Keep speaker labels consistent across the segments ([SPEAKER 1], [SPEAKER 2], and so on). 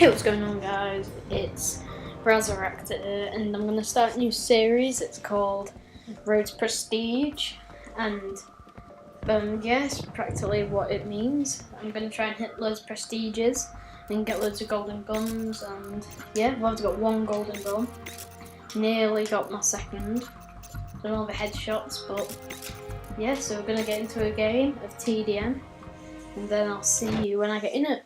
[SPEAKER 1] Hey, what's going on, guys? It's Resurrected here, and I'm going to start a new series. It's called Road to Prestige, and yes, practically what it means. I'm going to try and hit loads of prestiges and get loads of golden guns, and yeah, I've already got one golden gun. Nearly got my second. Done all the headshots, but yeah, so we're going to get into a game of TDM, and then I'll see you when I get in it.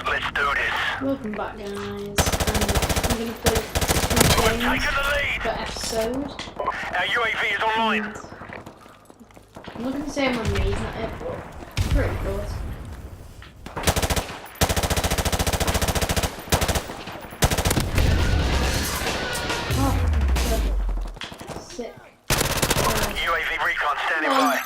[SPEAKER 2] Let's do this.
[SPEAKER 1] Welcome back, guys. I'm going to play two games per episode.
[SPEAKER 2] Our UAV is online.
[SPEAKER 1] I'm not going to say I'm amazing at it, but I'm pretty good. Oh, sick.
[SPEAKER 2] UAV recon standing by.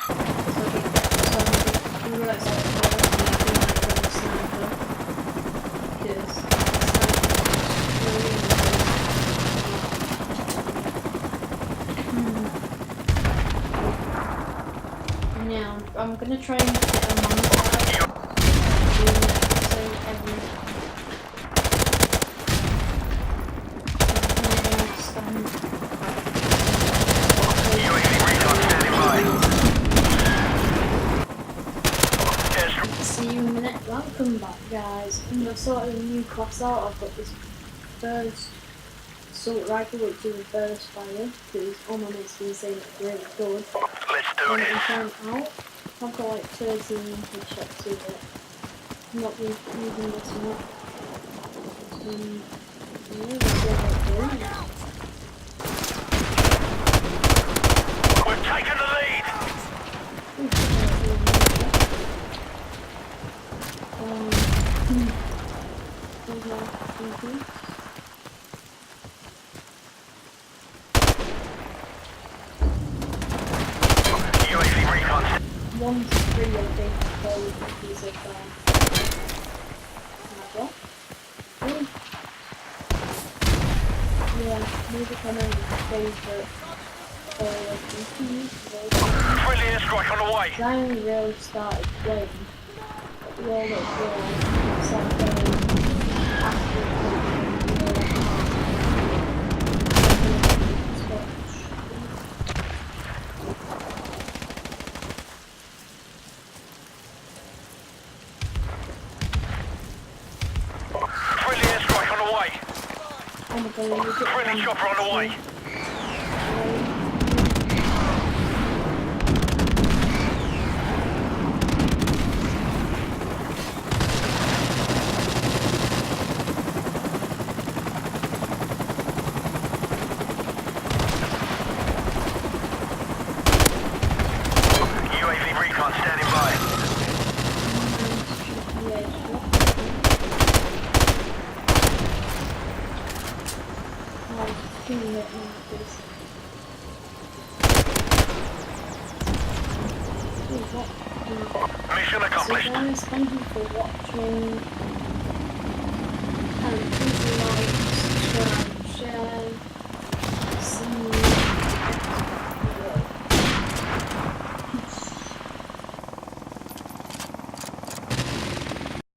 [SPEAKER 1] Now, I'm gonna try and get a montage every
[SPEAKER 2] UAV recon standing by.
[SPEAKER 1] See you in a minute. Welcome back, guys. I've sorted a new class out. I've got this burst assault rifle, which is a burst fire, because all my mates have been saying it's really good.
[SPEAKER 2] Let's do
[SPEAKER 1] And
[SPEAKER 2] this.
[SPEAKER 1] I'm trying out. I've got like 13 headshots with it. I'm not using this much. Yeah,
[SPEAKER 2] We've taken the lead. UAV recon.
[SPEAKER 1] 1 to 3 I think gold piece of yeah, maybe come in favourite
[SPEAKER 2] Friendly airstrike on the way.
[SPEAKER 1] I only really started playing World at War, started playing after
[SPEAKER 2] Friendly airstrike on the way. Friendly chopper on the way. UAV recon standing by. Mission
[SPEAKER 1] So
[SPEAKER 2] accomplished.
[SPEAKER 1] guys, thank you for watching.